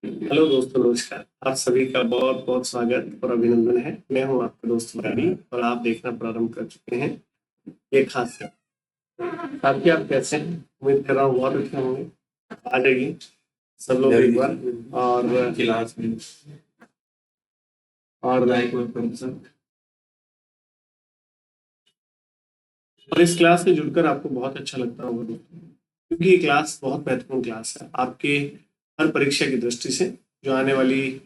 Hello दोस्तों, नमस्कार। आप सभी का बहुत बहुत स्वागत और अभिनंदन है। मैं हूं आपका दोस्त मुरारी और आप देखना प्रारंभ कर चुके हैं ये खास शो। आपके आप कैसे हैं? उम्मीद कर रहा हूँ बहुत अच्छे होंगे। आ जाइए सब लोग एक बार। और क्लास में और और इस क्लास से जुड़कर आपको बहुत अच्छा लगता होगा दोस्तों, क्योंकि ये क्लास बहुत महत्वपूर्ण क्लास है आपके हर परीक्षा की दृष्टि से। जो आने वाली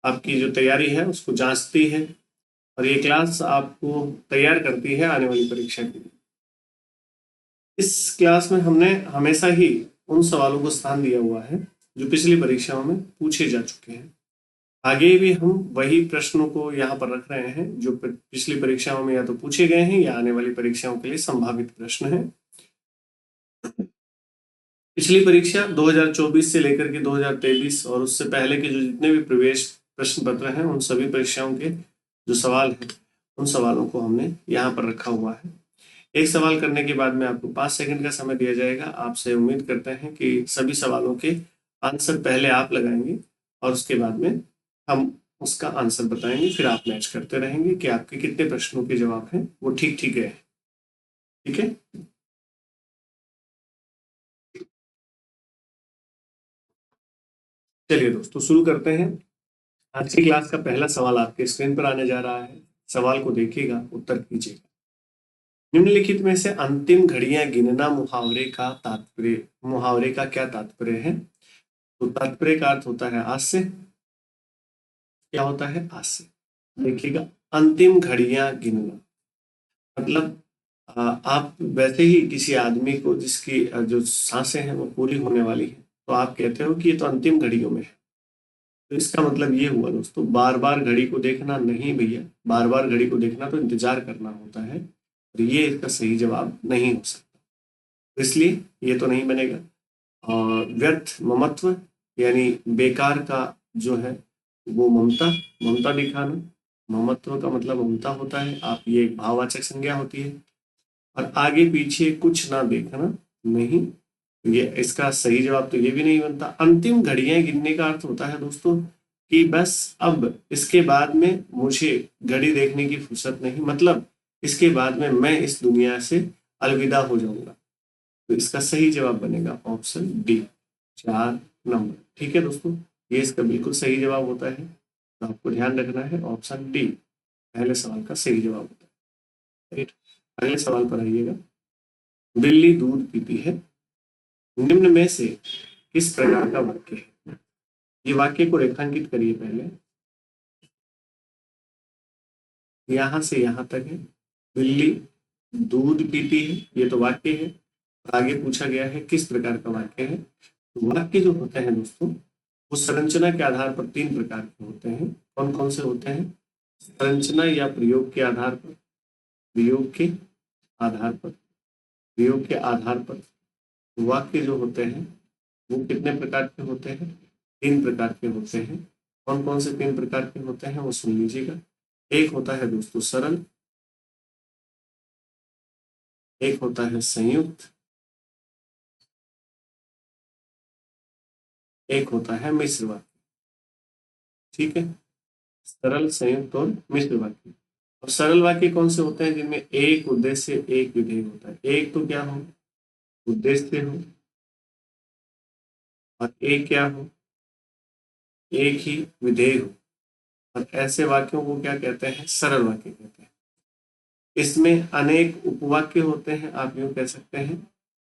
आपकी जो तैयारी है उसको जांचती है और ये क्लास आपको तैयार करती है आने वाली परीक्षा के लिए। इस क्लास में हमने हमेशा ही उन सवालों को स्थान दिया हुआ है जो पिछली परीक्षाओं में पूछे जा चुके हैं। आगे भी हम वही प्रश्नों को यहाँ पर रख रहे हैं जो पिछली परीक्षाओं में या तो पूछे गए हैं या आने वाली परीक्षाओं के लिए संभावित प्रश्न हैं। पिछली परीक्षा 2024 से लेकर के 2023 और उससे पहले के जो जितने भी प्रवेश प्रश्न पत्र हैं उन सभी परीक्षाओं के जो सवाल हैं उन सवालों को हमने यहाँ पर रखा हुआ है। एक सवाल करने के बाद में आपको 5 सेकंड का समय दिया जाएगा। आपसे उम्मीद करते हैं कि सभी सवालों के आंसर पहले आप लगाएंगे और उसके बाद में हम उसका आंसर बताएंगे। फिर आप मैच करते रहेंगे कि आपके कितने प्रश्नों के जवाब हैं वो ठीक ठीक है। ठीक है, चलिए दोस्तों शुरू करते हैं। आज की क्लास का पहला सवाल आपके स्क्रीन पर आने जा रहा है। सवाल को देखिएगा, उत्तर कीजिएगा। निम्नलिखित में से अंतिम घड़ियां गिनना मुहावरे का क्या तात्पर्य है? तो तात्पर्य का अर्थ होता है आज से। क्या होता है? आज से। देखिएगा, अंतिम घड़ियां गिनना मतलब आप वैसे ही किसी आदमी को जिसकी जो सांसें हैं वो पूरी होने वाली है तो आप कहते हो कि ये तो अंतिम घड़ियों में है। तो इसका मतलब ये हुआ दोस्तों, बार बार घड़ी को देखना नहीं भैया। बार बार घड़ी को देखना तो इंतजार करना होता है और ये इसका सही जवाब नहीं हो सकता। तो इसलिए ये तो नहीं बनेगा। और व्यर्थ ममत्व यानी बेकार का जो है वो ममता, ममता दिखाना। ममत्व का मतलब ममता होता है। आप ये एक भाववाचक संज्ञा होती है। और आगे पीछे कुछ ना देखना, नहीं। ये इसका सही जवाब तो ये भी नहीं बनता। अंतिम घड़ियां गिनने का अर्थ होता है दोस्तों कि बस अब इसके बाद में मुझे घड़ी देखने की फुर्सत नहीं, मतलब इसके बाद में मैं इस दुनिया से अलविदा हो जाऊंगा। तो इसका सही जवाब बनेगा ऑप्शन डी, 4 नंबर। ठीक है दोस्तों, ये इसका बिल्कुल सही जवाब होता है। तो आपको ध्यान रखना है, ऑप्शन डी पहले सवाल का सही जवाब होता है। राइट, अगले सवाल पर आइएगा। बिल्ली दूध पीती है, निम्न में से किस प्रकार का वाक्य है? ये वाक्य को रेखांकित करिए पहले। यहां से यहां तक है। बिल्ली दूध पीती है, ये तो वाक्य है। आगे पूछा गया है किस प्रकार का वाक्य है। तो वाक्य जो होते हैं दोस्तों वो संरचना के आधार पर 3 प्रकार के होते हैं। कौन कौन से होते हैं? संरचना या प्रयोग के आधार पर, प्रयोग के आधार पर, प्रयोग के आधार पर वाक्य जो होते हैं वो कितने प्रकार के होते हैं? 3 प्रकार के होते हैं। कौन कौन से 3 प्रकार के होते हैं वो सुन लीजिएगा। एक होता है दोस्तों सरल, एक होता है संयुक्त, एक होता है मिश्र वाक्य। ठीक है, सरल, संयुक्त और मिश्र वाक्य। और सरल वाक्य कौन से होते हैं? जिनमें एक उद्देश्य एक विधेय होता है। एक तो क्या हो? उद्देश्य हो। और एक क्या हो? एक ही विधेय हो। और ऐसे वाक्यों को क्या कहते हैं? सरल वाक्य कहते हैं। इसमें अनेक उपवाक्य होते हैं, आप यूं कह सकते हैं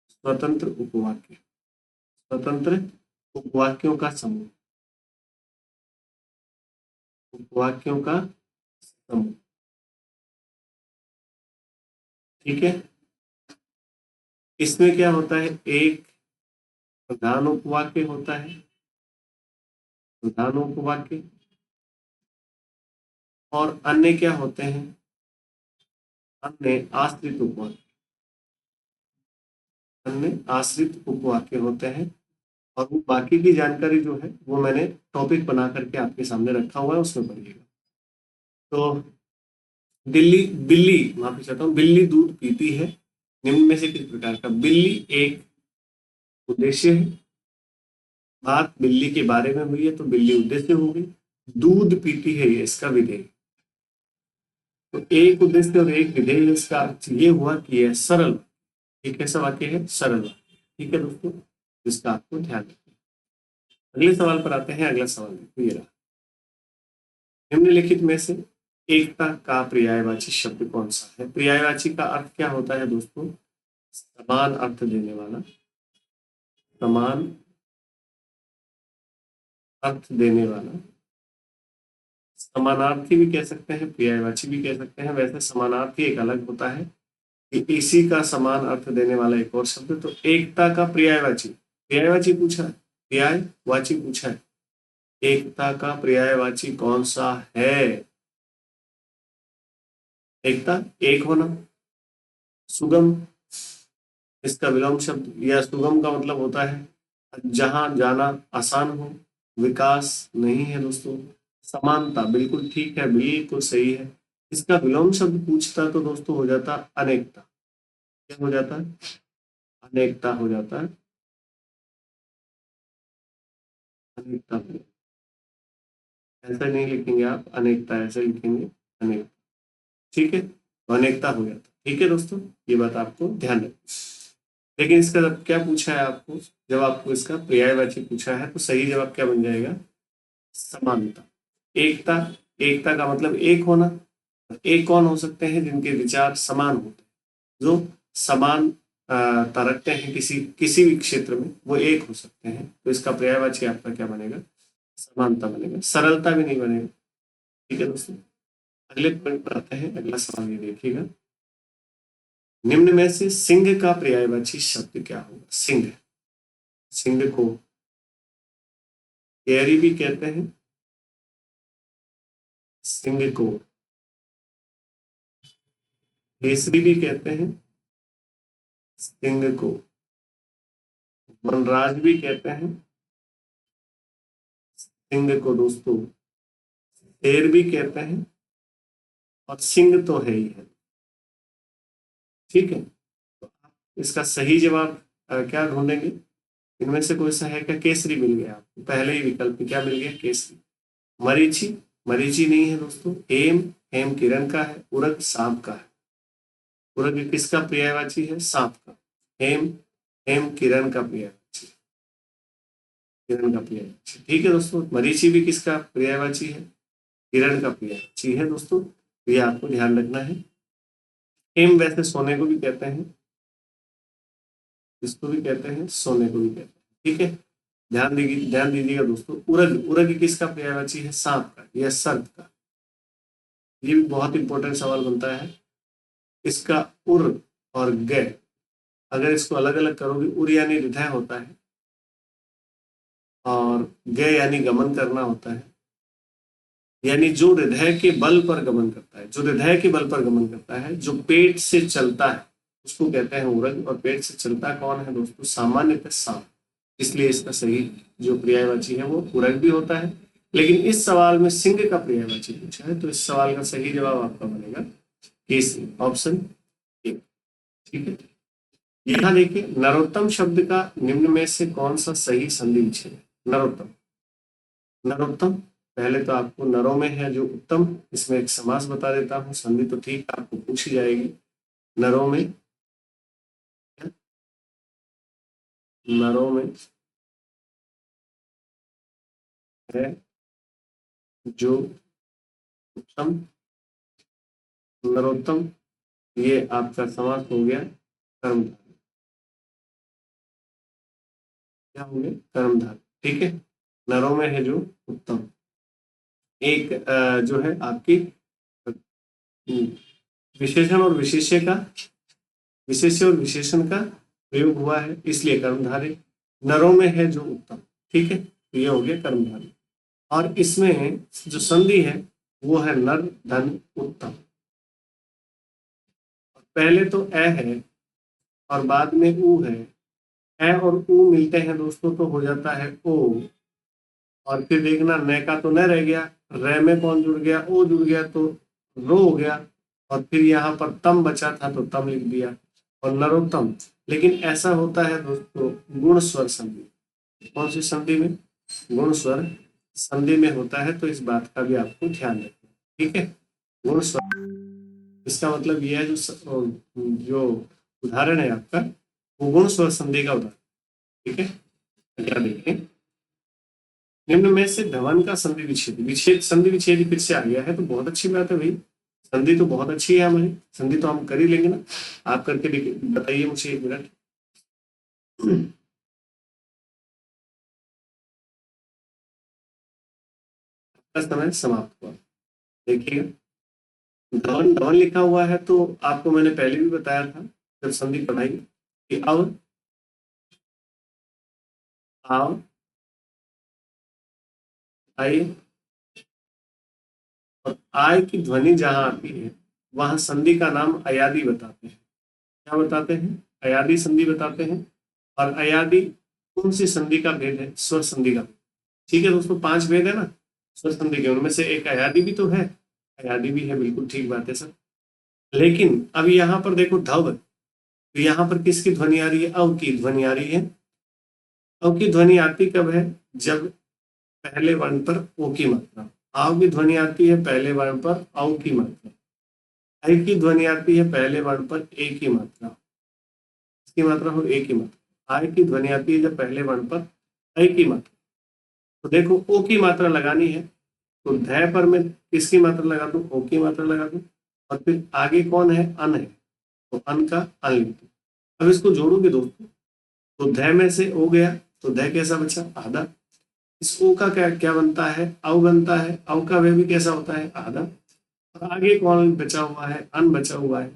स्वतंत्र उपवाक्य, स्वतंत्र उपवाक्यों का समूह, उपवाक्यों का समूह। ठीक है, इसमें क्या होता है? एक प्रधान उपवाक्य होता है, प्रधान उपवाक्य। और अन्य क्या होते हैं? अन्य आश्रित उपवाक्य, अन्य आश्रित उपवाक्य होते हैं। और वो बाकी की जानकारी जो है वो मैंने टॉपिक बना करके आपके सामने रखा हुआ है, उसमें पढ़िएगा। तो दिल्ली बिल्ली माफी चाहता हूँ, बिल्ली दूध पीती है, निम्न में से किस प्रकार का? बिल्ली एक उद्देश्य है, बात बिल्ली के बारे में हुई है तो बिल्ली उद्देश्य हो गई। दूध पीती है ये इसका विधेय। तो एक उद्देश्य और एक विधेय, इसका अर्थ ये हुआ कि यह सरल, ये कैसा वाक्य है? सरल वाक्य। ठीक है दोस्तों, जिसका आपको ध्यान रखना है। अगले सवाल पर आते हैं। अगला सवाल देखो, ये रहा। निम्नलिखित में से एकता का पर्यायवाची शब्द कौन सा है? पर्यायवाची का अर्थ क्या होता है दोस्तों? समान अर्थ देने वाला, समान अर्थ देने वाला। समानार्थी भी कह सकते हैं, पर्यायवाची भी कह सकते हैं। वैसे समानार्थी एक अलग होता है कि इसी का समान अर्थ देने वाला एक और शब्द। तो एकता का पर्यायवाची, पर्यायवाची पूछा है, पर्यायवाची पूछा है, एकता का पर्यायवाची कौन सा है? एकता, एक होना, सुगम, इसका विलोम शब्द, या सुगम का मतलब होता है जहां जाना आसान हो। विकास नहीं है दोस्तों। समानता, बिल्कुल ठीक है, बिल्कुल सही है। इसका विलोम शब्द पूछता तो दोस्तों हो जाता अनेकता। क्या हो जाता है? अनेकता हो जाता है, अनेकता। ऐसा नहीं लिखेंगे आप अनेकता, ऐसे लिखेंगे अनेक। ठीक है, तो अनेकता हो जाता। ठीक है दोस्तों, ये बात आपको ध्यान रखना। लेकिन इसका जब क्या पूछा है आपको, जब आपको इसका पर्यायवाची पूछा है तो सही जवाब क्या बन जाएगा? समानता। एकता, एकता का मतलब एक होना। एक कौन हो सकते हैं? जिनके विचार समान होते हैं, जो समान रखते हैं किसी किसी भी क्षेत्र में, वो एक हो सकते हैं। तो इसका पर्यायवाची आपका क्या बनेगा? समानता बनेगा, सरलता भी नहीं बनेगा। ठीक है दोस्तों, अगले पॉइंट पर आते हैं। अगला सवाल ये देखिएगा। निम्न में से सिंह का पर्यायवाची शब्द क्या होगा? सिंह, सिंह को कैरी भी कहते हैं, सिंह को केसरी भी कहते हैं, सिंह को वनराज भी कहते हैं, सिंह को दोस्तों शेर भी कहते हैं, और सिंह तो है ही है। ठीक है, तो आप इसका सही जवाब क्या ढूंढेंगे? इनमें से कोई सा है क्या? केसरी मिल गया आपको, पहले ही विकल्प में क्या मिल गया? केसरी। मरीची, मरीची नहीं है दोस्तों। हेम, हेम किरण का है। उरग सांप का है। उरग किसका पर्यायवाची है? सांप का। हेम, हेम किरण का पर्यायवाची, किरण का पर्यायवाची। ठीक है दोस्तों, मरीची भी किसका पर्यायवाची है? किरण का पर्यायवाची है दोस्तों। तो ये आपको ध्यान रखना है। हेम वैसे सोने को भी कहते हैं, इसको भी कहते हैं, सोने को भी कहते हैं। ठीक है, ध्यान दीजिएगा दोस्तों। उरग, उरग किसका पर्यायवाची है? सांप का या सर्प का। ये भी बहुत इंपॉर्टेंट सवाल बनता है। इसका उर और ग, अगर इसको अलग अलग करोगे, उर यानी हृदय होता है और ग यानी गमन करना होता है। यानी जो हृदय के बल पर गमन करता है, जो हृदय के बल पर गमन करता है, जो पेट से चलता है, उसको कहते हैं उरग। और पेट से चलता कौन है दोस्तों? सामान्यतः सांप। इसलिए इसका सही जो पर्यायवाची है वो उरग भी होता है। लेकिन इस सवाल में सिंह का पर्यायवाची पूछा है, तो इस सवाल का सही जवाब आपका बनेगा केसरी, ऑप्शन ए। ठीक है, यहाँ देखिए, नरोत्तम शब्द का निम्न में से कौन सा सही संधि विच्छेद है? नरोत्तम, नरोत्तम, पहले तो आपको नरों में है जो उत्तम, इसमें एक समास बता देता हूँ। संधि तो ठीक आपको पूछी जाएगी। नरों में, नरों में है जो उत्तम, नरोत्तम, ये आपका समास हो गया कर्मधारय। क्या हो गया? कर्मधारय। ठीक है, नरों में है जो उत्तम। एक जो है आपकी विशेषण और विशेष्य का, विशेष्य और विशेषण का प्रयोग हुआ है, इसलिए कर्मधारय। नरों में है जो उत्तम। ठीक है, तो ये हो गया कर्मधारय। और इसमें जो संधि है वो है नर धन उत्तम। पहले तो अ है और बाद में उ है। अ और उ मिलते हैं दोस्तों तो हो जाता है ओ। और फिर देखना, न का तो न रह गया, र में कौन जुड़ गया? ओ जुड़ गया, तो रो हो गया। और फिर यहाँ पर तम बचा था तो तम लिख दिया, और नरोत्तम। लेकिन ऐसा होता है दोस्तों गुण स्वर संधि, कौन सी संधि में? गुण स्वर संधि में होता है, तो इस बात का भी आपको ध्यान रखना, ठीक है। गुण स्वर, इसका मतलब यह है जो उदाहरण है आपका, वो गुण स्वर संधि का उदाहरण, ठीक है। क्या देखें, निम्न में से धवन का संधि विच्छेद, संधि विच्छेद फिर से आ गया है, तो बहुत अच्छी बात है भाई। संधि तो बहुत अच्छी है हमारी, संधि तो हम कर ही लेंगे ना। आप करके बताइए मुझे 1 मिनट। समय समाप्त हुआ। देखिएगा, धवन धवन लिखा हुआ है, तो आपको मैंने पहले भी बताया था जब संधि पढ़ाई कि अब आव आई और आय की ध्वनि जहां आती है वहां संधि का नाम अयादी बताते हैं। क्या बताते हैं? अयादी संधि बताते हैं। और अयादी कौन सी संधि का भेद है? स्वर संधि का। ठीक है दोस्तों, 5 भेद है ना स्वर संधि के, उनमें से एक अयादी भी तो है। अयादी भी है, बिल्कुल ठीक बात है सर। लेकिन अब यहाँ पर देखो धव, तो यहाँ पर किसकी ध्वनि आ रही है? अव की ध्वनि आ रही है। अव की ध्वनि आती कब है? जब पहले वर्ण पर ओ की मात्रा। आव की ध्वनि आती है पहले वर्ण पर औ की मात्रा। ऐ की ध्वनि आती है पहले वर्ण पर ए की मात्रा। इसकी मात्रा हो ए की मात्रा। आय की ध्वनि आती है जब पहले वर्ण पर ऐ की मात्रा। तो देखो ओ की मात्रा लगानी है, तो धै पर मैं किसकी मात्रा लगा दूं? ओ की मात्रा लगा दूं। और फिर आगे कौन है? अन है, तो अन का अन लिख दूं। अब इसको जोड़ोगे दोस्तों, तो धै में से ओ गया, तो धै कैसा बचा? आधा। इस ओ का क्या क्या बनता है? औ बनता है। औ का वह भी कैसा होता है? आधा। और आगे कौन बचा हुआ है? अन बचा हुआ है।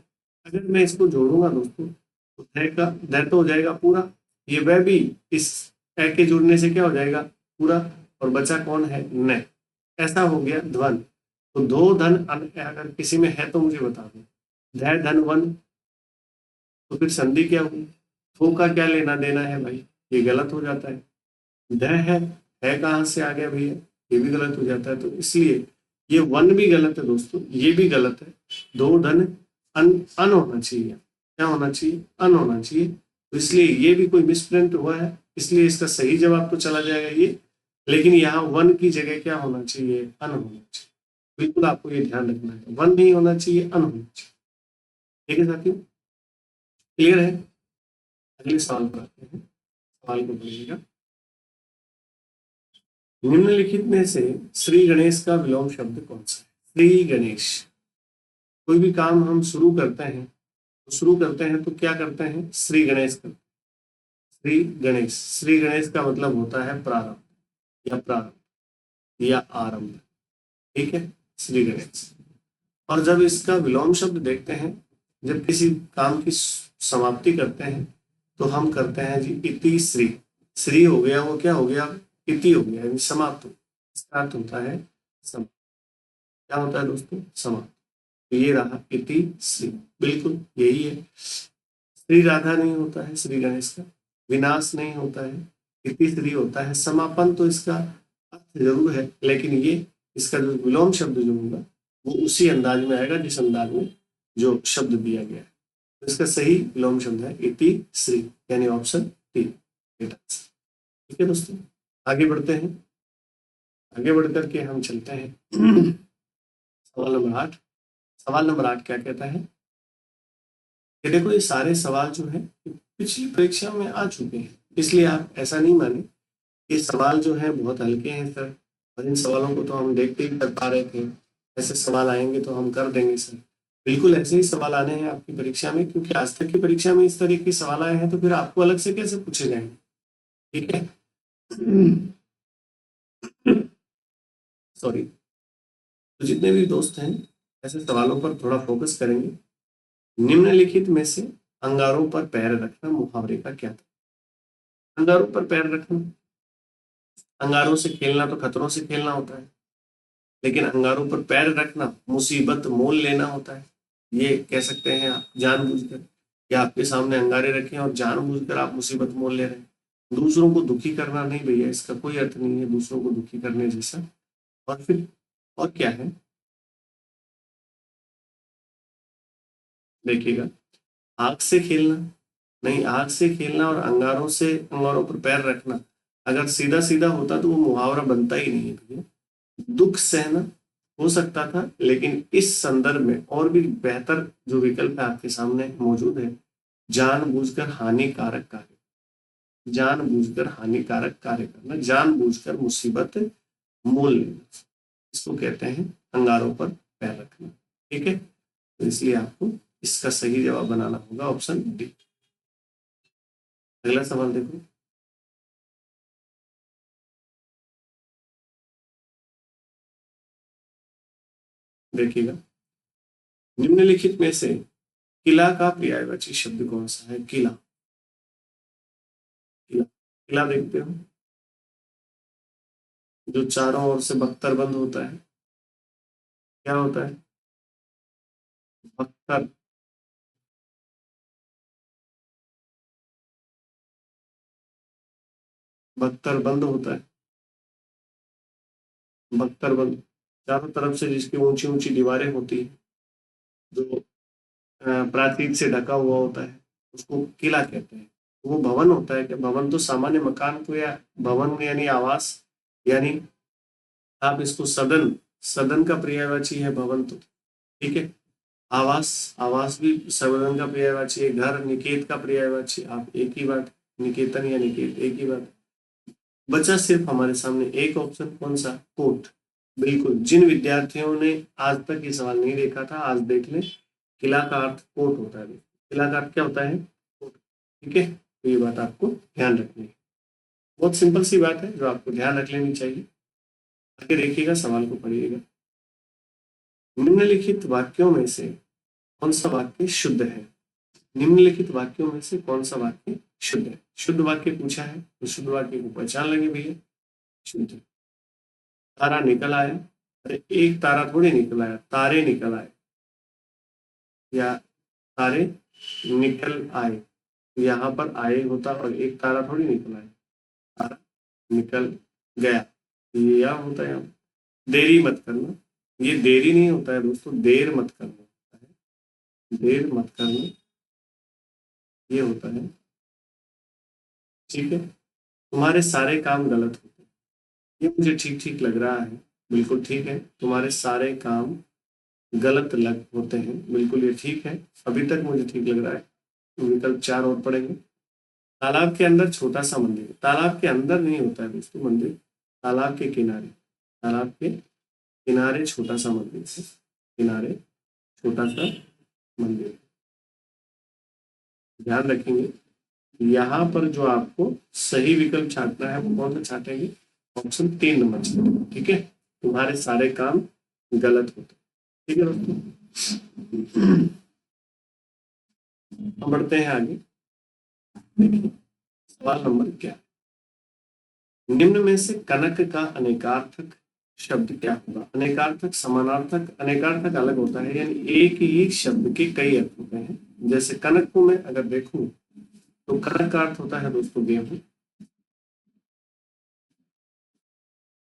अगर मैं इसको जोड़ूंगा दोस्तों, तो धै का धै तो हो जाएगा पूरा, ये वह भी इस ए के जुड़ने से क्या हो जाएगा? पूरा। और बचा कौन है? न। ऐसा हो गया ध्वन। तो दो धन अन अगर किसी में है तो मुझे बता दो। धै धन वन, तो फिर संधि क्या हुई? थो का क्या लेना देना है भाई? ये गलत हो जाता है। ध है कहाँ से आ गया भैया? ये भी गलत हो जाता है। तो इसलिए ये वन भी गलत है दोस्तों, ये भी गलत है। दो धन अन अन होना चाहिए। क्या होना चाहिए? अन होना चाहिए। तो इसलिए ये भी कोई मिसप्रिंट हुआ है, इसलिए इसका सही जवाब तो चला जाएगा ये। लेकिन यहाँ वन की जगह क्या होना चाहिए? अन होना चाहिए। बिल्कुल आपको ये ध्यान रखना है, वन नहीं होना चाहिए, अन होना चाहिए। ठीक है साथियों, क्लियर है? अगले सवाल पर आते हैं, सवाल को पढ़िएगा। निम्नलिखित में से श्री गणेश का विलोम शब्द कौन सा है? श्री गणेश। कोई भी काम हम शुरू करते हैं, तो शुरू करते हैं तो क्या करते हैं? श्री गणेश करते हैं। श्री गणेश, श्री गणेश का मतलब होता है प्रारंभ या प्रारंभ या आरंभ। ठीक है, श्री गणेश। और जब इसका विलोम शब्द देखते हैं, जब किसी काम की समाप्ति करते हैं, तो हम करते हैं जी इति श्री। श्री हो गया, वो क्या हो गया? इति हो गया, यानी समाप्त हो। इसका अर्थ होता है समाप्त। क्या होता है दोस्तों? समाप्त। तो ये रहा इति श्री, बिल्कुल यही है। श्री राधा नहीं होता है श्री गणेश का, विनाश नहीं होता है, इति श्री होता है। समापन तो इसका अर्थ जरूर है, लेकिन ये इसका जो विलोम शब्द जो होगा वो उसी अंदाज में आएगा जिस अंदाज में जो शब्द दिया गया है। तो इसका सही विलोम शब्द है इति श्री, यानी ऑप्शन डी। ठीक है दोस्तों, आगे बढ़ते हैं। आगे बढ़ करके हम चलते हैं सवाल नंबर 8। सवाल नंबर 8 क्या कहता है कि देखो ये सारे सवाल जो है पिछली परीक्षा में आ चुके हैं, इसलिए आप ऐसा नहीं माने ये सवाल जो है बहुत हल्के हैं सर, और इन सवालों को तो हम देखते ही कर पा रहे थे। ऐसे सवाल आएंगे तो हम कर देंगे सर। बिल्कुल ऐसे ही सवाल आने हैं आपकी परीक्षा में, क्योंकि आज तक की परीक्षा में इस तरीके के सवाल आए हैं, तो फिर आपको अलग से कैसे पूछे जाएंगे? ठीक है, सॉरी। तो जितने भी दोस्त हैं ऐसे सवालों पर थोड़ा फोकस करेंगे। निम्नलिखित में से अंगारों पर पैर रखना मुहावरे का क्या था? अंगारों पर पैर रखना, अंगारों से खेलना तो खतरों से खेलना होता है, लेकिन अंगारों पर पैर रखना मुसीबत मोल लेना होता है। ये कह सकते हैं आप जानबूझकर, या आपके सामने अंगारे रखे और जानबूझकर आप मुसीबत मोल ले रहे हैं। दूसरों को दुखी करना नहीं भैया, इसका कोई अर्थ नहीं है दूसरों को दुखी करने जैसा। और फिर और क्या है, देखिएगा, आग से खेलना नहीं, आग से खेलना और अंगारों पर पैर रखना, अगर सीधा सीधा होता तो वो मुहावरा बनता ही नहीं है भैया। दुख सहना हो सकता था, लेकिन इस संदर्भ में और भी बेहतर जो विकल्प है आपके सामने मौजूद है, जानबूझकर हानिकारक कार्य। जानबूझकर हानिकारक कार्य करना, जानबूझकर मुसीबत मोल लेना, इसको कहते हैं अंगारों पर पैर रखना। ठीक है, तो इसलिए आपको इसका सही जवाब बनाना होगा ऑप्शन डी। अगला सवाल देखो, देखिएगा, निम्नलिखित में से किला का पर्यायवाची शब्द कौन सा है? किला, किला, किला देखते हो जो चारों ओर से बख्तरबंद होता है, क्या होता है? बख्तर, बख्तरबंद होता है, बख्तरबंद, चारों तरफ से जिसकी ऊंची ऊंची दीवारें होती है, जो प्राचीर से ढका हुआ होता है, उसको किला कहते हैं। वो भवन होता है क्या? भवन तो सामान्य मकान को, या भवन यानी आवास, यानी आप इसको सदन, सदन का पर्यायवाची है भवन तो, ठीक है। आवास, आवास भी सदन का पर्यायवाची है। घर, निकेत का पर्यायवाची, आप एक ही बात, निकेतन या निकेत एक ही बात। बचा सिर्फ हमारे सामने एक ऑप्शन, कौन सा? कोट। बिल्कुल, जिन विद्यार्थियों ने आज तक ये सवाल नहीं देखा था, आज देख लें। किला का अर्थ कोट होता है। किला का अर्थ क्या होता है? कोट। ठीक है, तो ये बात आपको ध्यान रखनी है। बहुत सिंपल सी बात है जो आपको ध्यान रख लेनी चाहिए। आगे देखिएगा, सवाल को पढ़िएगा। निम्नलिखित वाक्यों में से कौन सा वाक्य शुद्ध है? निम्नलिखित वाक्यों में से कौन सा वाक्य शुद्ध है? शुद्ध वाक्य पूछा है, तो शुद्ध वाक्य को पहचान लेंगे भैया। शुद्ध, तारा निकल आया, अरे एक तारा थोड़ी निकल आया, तारे निकल आए, या तारे निकल आए, यहाँ पर आए होता और एक तारा थोड़ी निकल आए, तारा निकल गया, ये या होता है। यहाँ देरी मत करना, ये देरी नहीं होता है दोस्तों, देर मत करना होता है, देर मत करना ये होता है। ठीक है, तुम्हारे सारे काम गलत होते हैं, ये मुझे ठीक ठीक लग रहा है, बिल्कुल ठीक है। तुम्हारे सारे काम गलत लग होते हैं, बिल्कुल ये ठीक है, अभी तक मुझे ठीक लग रहा है। विकल्प 4 और पढ़ेंगे। तालाब के अंदर छोटा सा मंदिर, तालाब के अंदर नहीं होता है दोस्तों मंदिर, तालाब के किनारे, तालाब के किनारे छोटा सा मंदिर है, किनारे छोटा सा मंदिर। ध्यान रखेंगे, यहाँ पर जो आपको सही विकल्प छांटना है वो कौन सा छांटेंगे? Option 3 number छांटेंगे। ठीक है, तुम्हारे सारे काम गलत होते हैं। ठीक है दोस्तों, हम बढ़ते हैं आगे। देखिए, सवाल नंबर क्या, निम्न में से कनक का अनेकार्थक शब्द क्या होगा? अनेकार्थक, समानार्थक, अनेकार्थक अलग होता है, यानी एक ही शब्द के कई अर्थ होते हैं। जैसे कनक को मैं अगर देखूं तो कनक का अर्थ होता है दोस्तों गेहूं,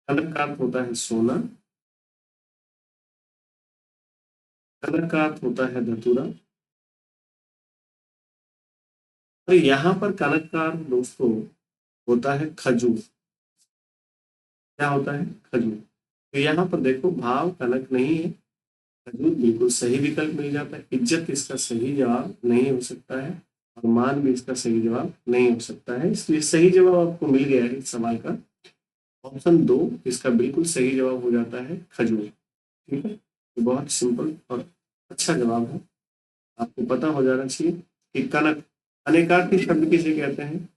कनक का अर्थ होता है सोना, कनक का अर्थ होता है धतूरा, और यहाँ पर कनक का अर्थ दोस्तों होता है खजूर। क्या होता है? खजूर। तो यहाँ पर देखो, भाव कनक नहीं है, खजूर बिल्कुल सही विकल्प मिल जाता है। इज्जत इसका सही जवाब नहीं हो सकता है, और मान भी इसका सही जवाब नहीं हो सकता है, इसलिए सही जवाब आपको मिल गया है इस सवाल का। ऑप्शन 2 इसका बिल्कुल सही जवाब हो जाता है खजूर। ठीक है, तो बहुत सिंपल और अच्छा जवाब है, आपको पता हो जाना चाहिए कि कनक अनेकार्थी शब्द किसे कहते हैं?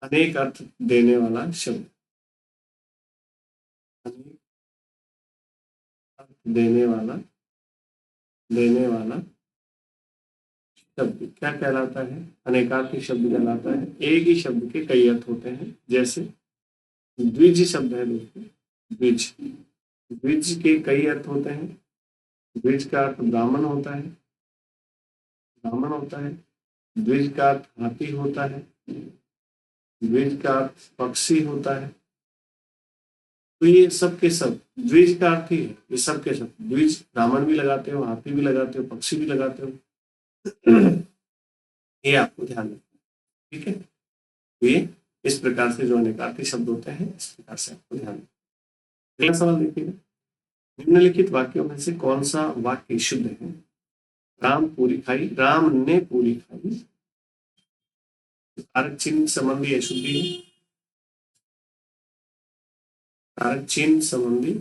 अनेक अर्थ देने वाला शब्द, अनेक अर्थ देने वाला शब्द क्या कहलाता है? अनेकार्थी शब्द कहलाता है। एक ही शब्द के कई अर्थ होते हैं, जैसे द्विज शब्द है दोस्तों, द्विज, द्विज के कई अर्थ होते हैं। द्विज का अर्थ ब्राह्मण होता है, ब्राह्मण होता है। द्विज का अर्थ हाथी होता है, द्विज का अर्थ पक्षी होता है। तो ये सब के सब द्विज का अर्थ ही है, ये सब के सब द्विज, ब्राह्मण भी लगाते हो, हाथी भी लगाते हो, पक्षी भी लगाते हो। ये आपको ध्यान रखना है। ठीक है, तो ये इस प्रकार से जो अनेकार्थी शब्द होते हैं, इस प्रकार से आपको ध्यान रखना। अगला सवाल देखिएगा, निम्नलिखित वाक्यों में से कौन सा वाक्य शुद्ध है? राम पूरी खाई, राम ने पूरी खाई, कारक चिन्ह संबंधी अशुद्धि है। कारक चिन्ह संबंधी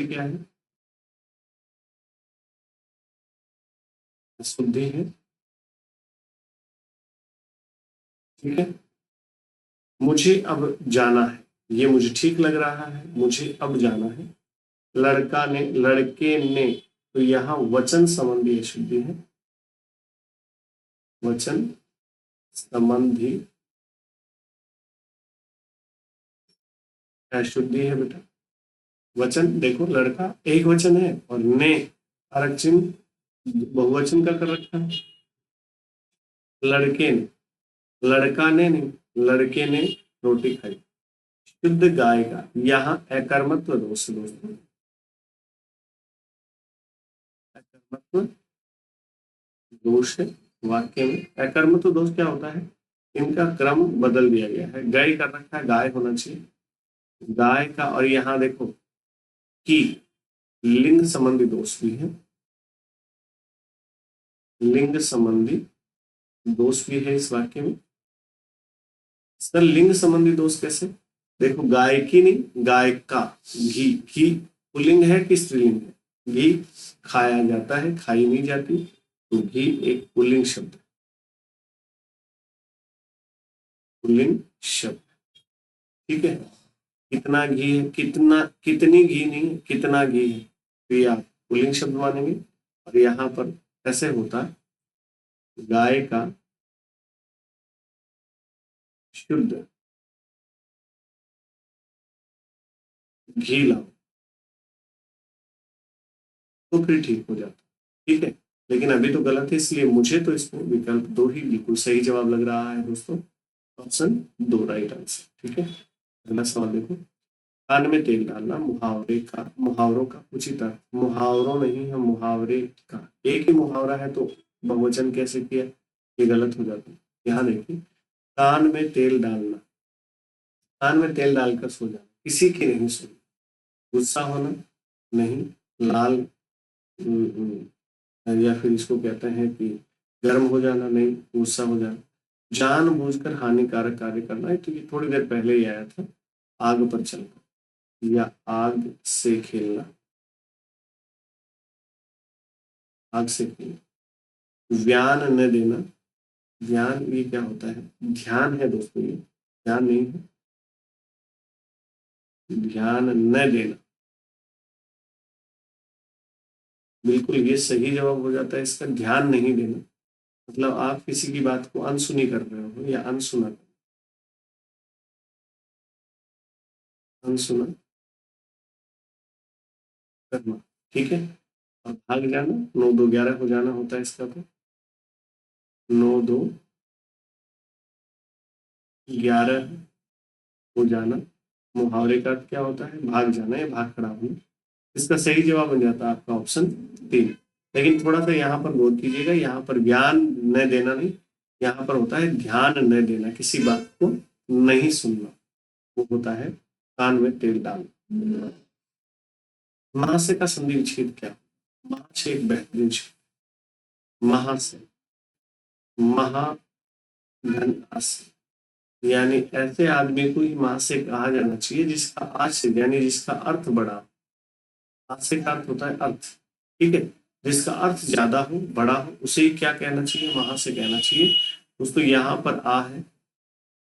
क्या है? अशुद्धि है। ठीक है, मुझे अब जाना है, ये मुझे ठीक लग रहा है, मुझे अब जाना है। लड़का ने, लड़के ने, तो यहाँ वचन संबंधी अशुद्धि है। वचन संबंधी अशुद्धि है बेटा। वचन देखो, लड़का एक वचन है और ने कारक चिन्ह बहुवचन का कर रखा है। लड़के ने, लड़का ने नहीं, लड़के ने रोटी खाई। शुद्ध गाय का, यहाँ अकर्मत्व दोष है दोस्तों, अकर्मत्व दोष है। वाक्य में अकर्मत्व दोष क्या होता है? इनका क्रम बदल दिया गया है, गाय कर रखा है, गाय होना चाहिए, गाय का। और यहाँ देखो कि लिंग संबंधी दोष भी है, लिंग संबंधी दोष भी है इस वाक्य में। सर लिंग संबंधी दोष कैसे? देखो, गाय की नहीं, गाय का। घी, घी पुल्लिंग है कि स्त्रीलिंग है? घी खाया जाता है, खाई नहीं जाती, तो घी एक पुल्लिंग शब्द है, पुल्लिंग शब्द। ठीक है, कितना घी है, कितना, कितनी घी नहीं, कितना घी है, तो ये आप पुल्लिंग शब्द मानेंगे। और यहाँ पर कैसे होता है? गाय का शुद्ध घी लाओ, तो फिर ठीक हो जाता। ठीक है, लेकिन अभी तो गलत है, इसलिए मुझे तो इसमें विकल्प 2 ही बिल्कुल सही जवाब लग रहा है दोस्तों। Option 2 right answer. ठीक है, अगला सवाल देखो, कान में तेल डालना मुहावरे का, मुहावरों का उचित अर्थ। मुहावरों नहीं है, मुहावरे का। एक ही मुहावरा है तो बहुवचन कैसे किया? ये गलत हो जाता है। यहाँ देखिए, कान में तेल डालना, कान में तेल डालकर सो जाना, किसी की नहीं सुनी। गुस्सा होना नहीं, लाल या फिर इसको कहते हैं कि गर्म हो जाना नहीं, गुस्सा हो जाना। जानबूझकर हानिकारक कार्य करना है, तो ये थोड़ी देर पहले ही आया था, आग पर चलना या आग से खेलना, आग से खेलना। व्यान न देना, व्यान ये क्या होता है? ध्यान है दोस्तों, ये ध्यान नहीं है, ध्यान न देना। बिल्कुल ये सही जवाब हो जाता है इसका, ध्यान नहीं देना। मतलब आप किसी की बात को अनसुनी कर रहे हो या अनसुना, अनसुना करना। ठीक है, और भाग जाना 9 2 11 हो जाना होता है इसका, तो 9 2 11 हो जाना। मुहावरे का अर्थ क्या होता है? भाग जाना या भाग खड़ा होना। इसका सही जवाब बन जाता है आपका ऑप्शन 3। लेकिन थोड़ा सा यहाँ पर गौर कीजिएगा, यहाँ पर ज्ञान न देना नहीं, यहाँ पर होता है ध्यान न देना, किसी बात को नहीं सुनना, वो होता है कान में तेल डालना। महासे का संधि विच्छेद क्या? महाशय एक बेहतरीन शब्द, महाशय, महा धन आशय, यानी ऐसे आदमी को ही महाशय कहा जाना चाहिए जिसका आशय यानी जिसका अर्थ बड़ा। आशय का अर्थ होता है अर्थ। ठीक है, जिसका अर्थ ज्यादा हो, बड़ा हो, उसे ही क्या कहना चाहिए? महाशय कहना चाहिए। दोस्तों यहाँ पर आ है,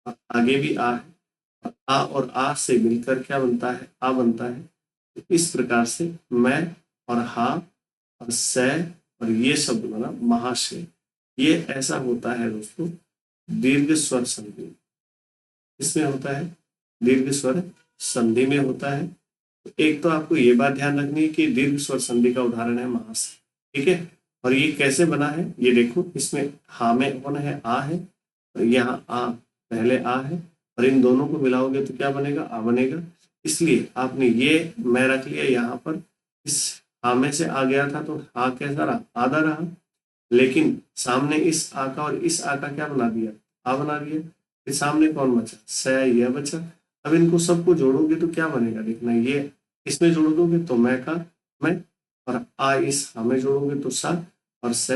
आगे भी आ है, आ और आ से मिलकर क्या बनता है? आ बनता है। तो इस प्रकार से मैं और हा और से और ये शब्द बना महाशय। ये ऐसा होता है दोस्तों दीर्घ स्वर संधि। इसमें होता है दीर्घ स्वर संधि में होता है। तो एक तो आपको ये बात ध्यान रखनी है कि दीर्घ स्वर संधि का उदाहरण है महाशय। ठीक है, और ये कैसे बना है? ये देखो, इसमें हा में कौन है? आ है, और यहाँ आ पहले आ है, और इन दोनों को मिलाओगे तो क्या बनेगा? आ बनेगा। इसलिए आपने ये मैं रख लिया यहाँ पर, इस हा में से आ गया था तो हा कैसा रहा? आधा रहा, लेकिन सामने इस आ का और इस आ का क्या बना दिया? आ बना दिया। फिर सामने कौन बचा, स यह बचा। अब इनको सबको जोड़ोगे तो क्या बनेगा देखना, ये इसमें जोड़ दोगे तो मैं का मैं, और आ इस हमें जोड़ोगे तो सा, और स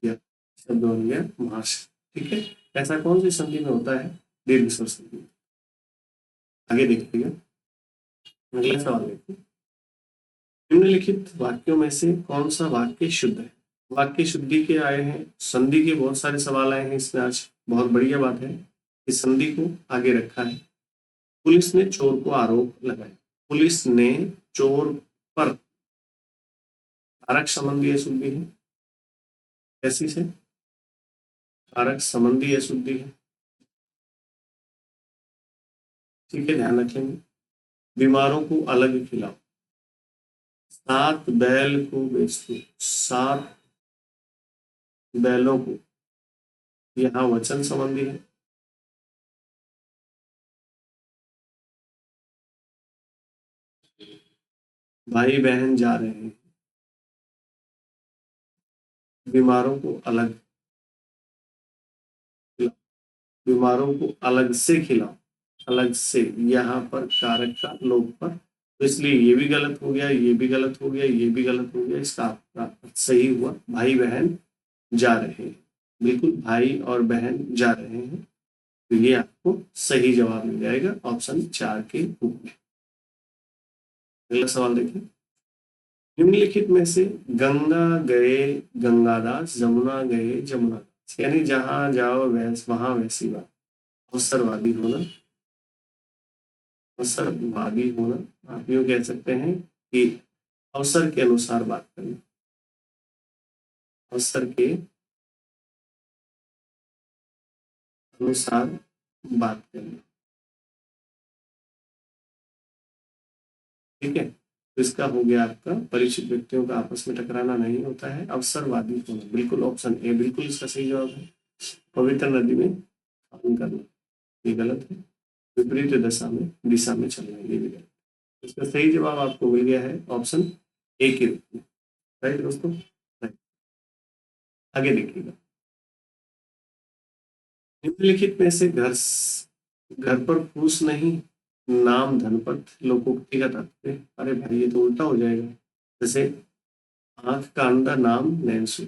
यह शब्द बन गया महाशय। ठीक है, ऐसा कौन सी संधि में होता है, दीर्घ स्वर संधि में। आगे देखिएगा, अगला सवाल देखिए, निम्नलिखित वाक्यों में से कौन सा वाक्य शुद्ध है। वाक्य शुद्धि के आए हैं, संधि के बहुत सारे सवाल आए हैं इसमें आज। बहुत बढ़िया बात है कि संधि को आगे रखा है। पुलिस ने चोर को आरोप लगाया। पुलिस ने चोर पर, कारक संबंधी अशुद्धि है, कैसी से, कारक संबंधी अशुद्धि है। ठीक है, ध्यान रखेंगे। बीमारों को अलग खिलाओ, 7 बैल को बेच दो, 7 बैलों को, यहाँ वचन संबंधी है। भाई बहन जा रहे हैं, बीमारों को अलग खिलाओ, बीमारों को अलग से खिलाओ, अलग से यहाँ पर कारक का लोप पर, तो इसलिए ये भी गलत हो गया, ये भी गलत हो गया, ये भी गलत हो गया। इसका आपका सही हुआ भाई बहन जा रहे हैं, बिल्कुल भाई और बहन जा रहे हैं, तो ये आपको सही जवाब मिल जाएगा ऑप्शन 4 के रूप में। अगला सवाल देखिए, निम्नलिखित में से गंगा गए गंगादास, जमुना गए जमुनादास, यानी जहां जाओ वहां वैसी बात, अवसरवादी होना, अवसरवादी होना, आप यूं कह सकते हैं कि अवसर के अनुसार बात करना, अवसर के अनुसार बात करना। ठीक है, तो इसका हो गया आपका, परिचित व्यक्तियों का आपस में टकराना नहीं होता है, अवसरवादी होना, बिल्कुल ऑप्शन ए बिल्कुल इसका सही जवाब है। पवित्र नदी में स्नान करना, ये गलत है। विपरीत दिशा में चलना, ये भी गलत। इसका सही जवाब आपको मिल गया है ऑप्शन ए के रूप में। राइट दोस्तों, राइट। आगे देखिएगा, निम्नलिखित में से घर पर फूस नहीं, नाम धनपत, लोकोक्ति का तात्पर्य। अरे भाई ये तो उल्टा हो जाएगा, जैसे आंख का अंधा नाम नैनसू,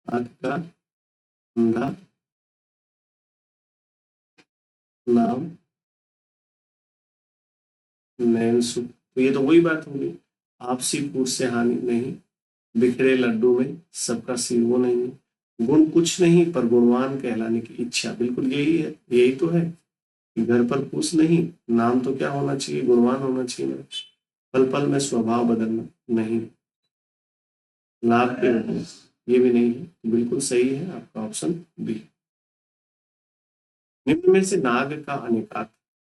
आंख का अंधा नाम नैनसू, तो ये तो वही बात होगी, आपसी फूट से हानि नहीं, बिखरे लड्डू में सबका सिर वो नहीं, गुण कुछ नहीं पर गुणवान कहलाने की इच्छा, बिल्कुल यही है, यही तो है कि घर पर पूछ नहीं, नाम तो क्या होना चाहिए, गुणवान होना चाहिए ना, पल पल में स्वभाव बदलना नहीं, लाभ के बदलना, ये भी नहीं है, बिल्कुल सही है आपका ऑप्शन बी। निम्न में से नाग का अनेकार्थ,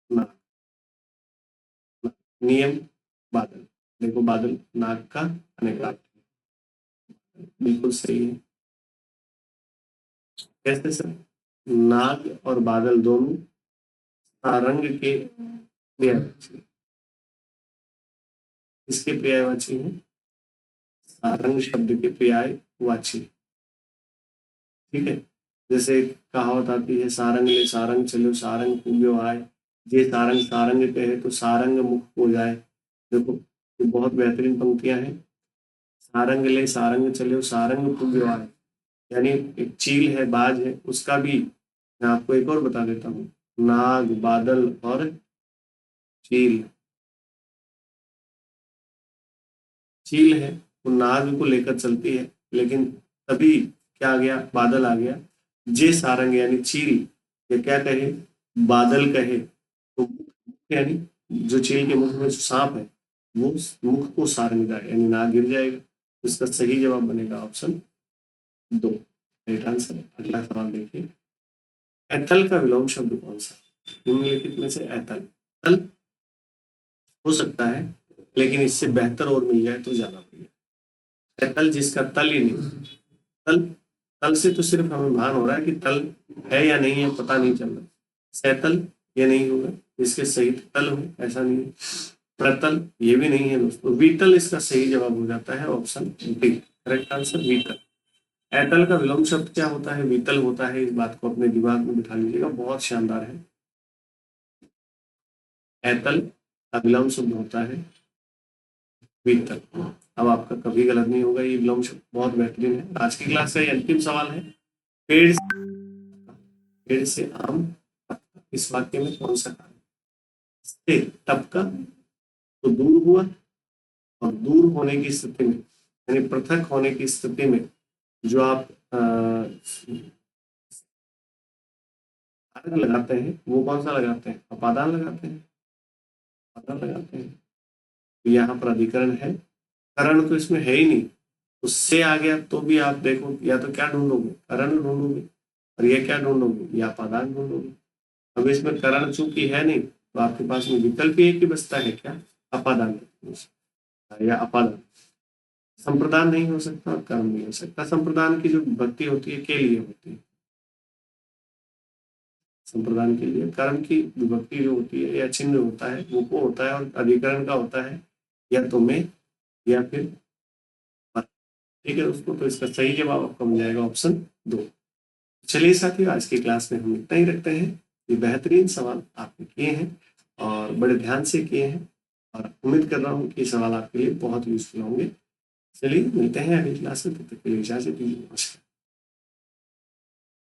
नाग, नियम बादल, देखो बादल नाग का अनेकार्थ, बिल्कुल सही है। कैसे सर, नाग और बादल दोनों सारंग के पर्यायवाची, किसके पर्यायवाची है, सारंग शब्द के पर्यायवाची। ठीक है, जैसे कहावत आती है, सारंग ले सारंग चलो सारंग पूज्यो आए, जे सारंग सारंग कहे तो सारंग मुख हो जाए। देखो ये बहुत बेहतरीन पंक्तियां हैं, सारंग ले सारंग चलो सारंग पूज्यो आए, यानी एक चील है, बाज है, उसका भी मैं आपको एक और बता देता हूँ, नाग, बादल और चील। चील है वो नाग को लेकर चलती है, लेकिन तभी क्या आ गया, बादल आ गया, जे सारंग यानी चील ये क्या कहे, बादल कहे, तो यानी जो चील के मुख में जो सांप है वो मुख को सारंग जाए यानी नाग गिर जाएगा, तो इसका सही जवाब बनेगा ऑप्शन 2, राइट आंसर। अगला सवाल देखिए, एथल का विलोम शब्द कौन सा, निम्नलिखित में से एथल, तल हो सकता है लेकिन इससे बेहतर और मिल जाए तो ज्यादा बढ़िया, एथल जिसका तल ही नहीं, तल, तल से तो सिर्फ हमें भान हो रहा है कि तल है या नहीं है, पता नहीं चल रहा, सैतल ये नहीं होगा, इसके सहित तल हो ऐसा नहीं है, प्रतल ये भी नहीं है दोस्तों, वीतल इसका सही जवाब हो जाता है ऑप्शन डी, करेक्ट आंसर वीतल। ऐतल का विलोम शब्द क्या होता है? वीतल होता है। इस बात को अपने दिमाग में बिठा लीजिएगा, बहुत शानदार है। ऐतल का विलोम शब्द होता है वीतल। अब आपका कभी गलत नहीं होगा, ये विलोम शब्द बहुत बेहतरीन है। आज की क्लास का ये अंतिम सवाल है। पेड़ से आम टपका, इस वाक्य में कौन सा कार्य? से टपका तो दूर हुआ, और दूर होने की स्थिति में, यानी पृथक होने की स्थिति में जो आप कारक लगाते हैं वो कौन सा लगाते हैं? अपादान लगाते हैं, अपादान लगाते हैं। तो यहाँ पर अधिकरण है, करण तो इसमें है ही नहीं। उससे आ गया तो भी आप देखो, या तो क्या ढूंढोगे? करण ढूंढोगे, और ये क्या ढूंढोगे? या अपादान ढूंढोगे। अब इसमें करण चूंकि है नहीं, तो आपके पास में विकल्प ही एक ही बचता है, क्या? अपादान या अपादान। संप्रदान नहीं हो सकता और कर्म नहीं हो सकता। संप्रदान की जो विभक्ति होती है के लिए होती है, संप्रदान के लिए। कर्म की विभक्ति जो होती है या चिन्ह होता है वो को होता है, और अधिकरण का होता है या तो में या फिर पर। ठीक है दोस्तों, तो इसका सही जवाब आपका मिल जाएगा ऑप्शन 2। चलिए साथियों, आज की क्लास में हम इतना ही रखते हैं। ये बेहतरीन सवाल आपने किए हैं और बड़े ध्यान से किए हैं, और उम्मीद कर रहा हूँ कि सवाल आपके लिए बहुत यूजफुल होंगे। चलिए मिलते हैं अगली क्लास में, तब तक के लिए इजाजत दीजिए। नमस्कार।